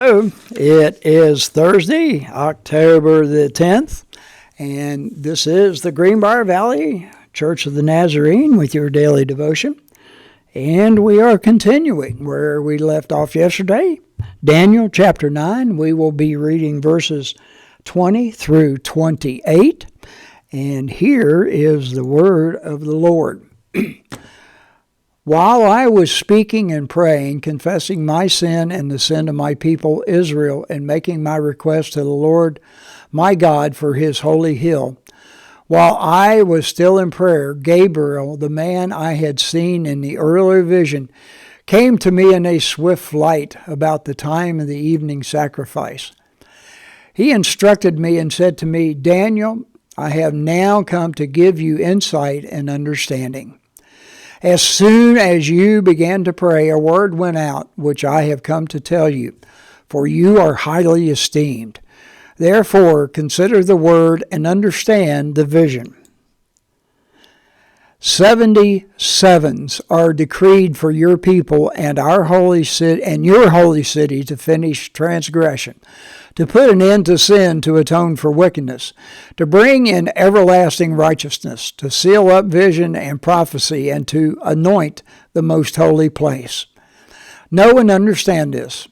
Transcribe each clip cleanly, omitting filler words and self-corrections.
So it is Thursday, October the 10th, and this is the Greenbrier Valley Church of the Nazarene with your daily devotion. And we are continuing where we left off yesterday. Daniel chapter 9, we will be reading verses 20 through 28. And here is the word of the Lord. While I was speaking and praying, confessing my sin and the sin of my people Israel, and making my request to the Lord my God for his holy hill, while I was still in prayer, Gabriel, the man I had seen in the earlier vision, came to me in a swift light about the time of the evening sacrifice. He instructed me and said to me, Daniel, I have now come to give you insight and understanding. As soon as you began to pray, a word went out, which I have come to tell you, for you are highly esteemed. Therefore, consider the word and understand the vision. 77s are decreed for your people and our holy city and your holy city to finish transgression, to put an end to sin, to atone for wickedness, to bring in everlasting righteousness, to seal up vision and prophecy, and to anoint the most holy place. Know and understand this.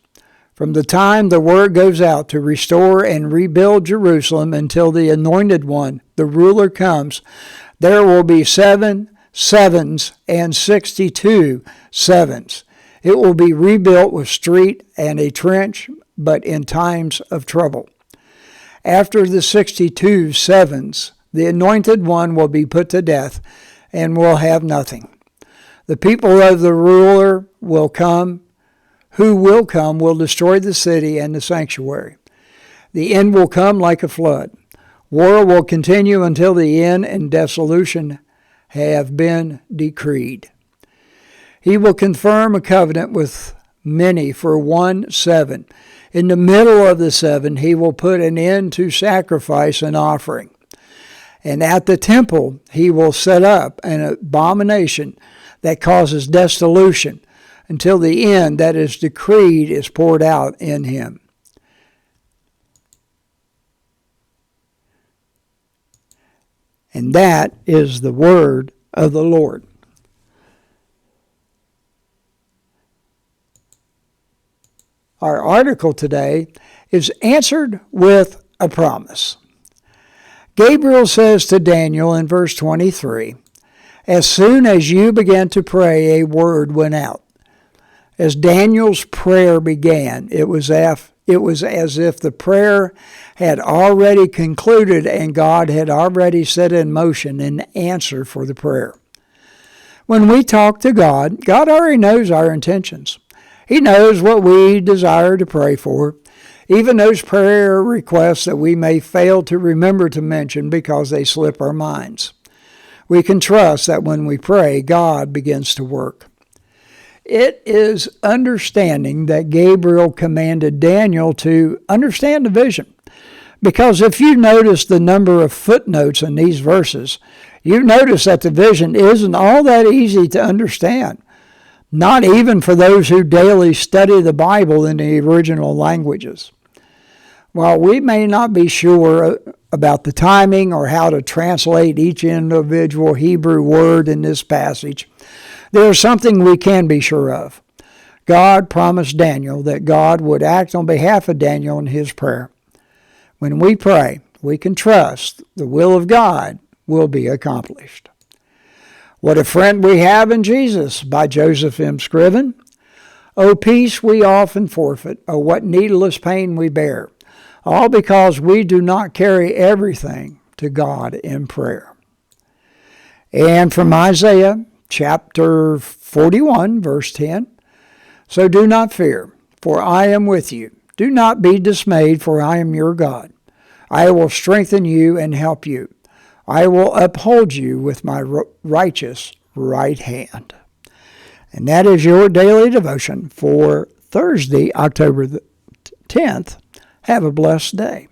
From the time the word goes out to restore and rebuild Jerusalem until the anointed one, the ruler, comes, there will be 7 sevens and 62 sevens. It will be rebuilt with street and a trench, but in times of trouble. After the 62 sevens, the anointed one will be put to death and will have nothing. The people of the ruler will come, will destroy the city and the sanctuary. The end will come like a flood. War will continue until the end and dissolution have been decreed. He will confirm a covenant with many for 1 7. In the middle of the 7, he will put an end to sacrifice and offering. And at the temple, he will set up an abomination that causes dissolution until the end that is decreed is poured out in him. And that is the word of the Lord. Our article today is answered with a promise. Gabriel says to Daniel in verse 23, as soon as you began to pray, a word went out. As Daniel's prayer began, it was as if the prayer had already concluded and God had already set in motion an answer for the prayer. When we talk to God, God already knows our intentions. He knows what we desire to pray for, even those prayer requests that we may fail to remember to mention because they slip our minds. We can trust that when we pray, God begins to work. It is understanding that Gabriel commanded Daniel to understand the vision. Because if you notice the number of footnotes in these verses, you notice that the vision isn't all that easy to understand. Not even for those who daily study the Bible in the original languages. While we may not be sure about the timing or how to translate each individual Hebrew word in this passage, there is something we can be sure of. God promised Daniel that God would act on behalf of Daniel in his prayer. When we pray, we can trust the will of God will be accomplished. What a friend we have in Jesus, by Joseph M. Scriven. O peace we often forfeit, O what needless pain we bear, all because we do not carry everything to God in prayer. And from Isaiah chapter 41, verse 10, so do not fear, for I am with you. Do not be dismayed, for I am your God. I will strengthen you and help you. I will uphold you with my righteous right hand. And that is your daily devotion for Thursday, October the 10th. Have a blessed day.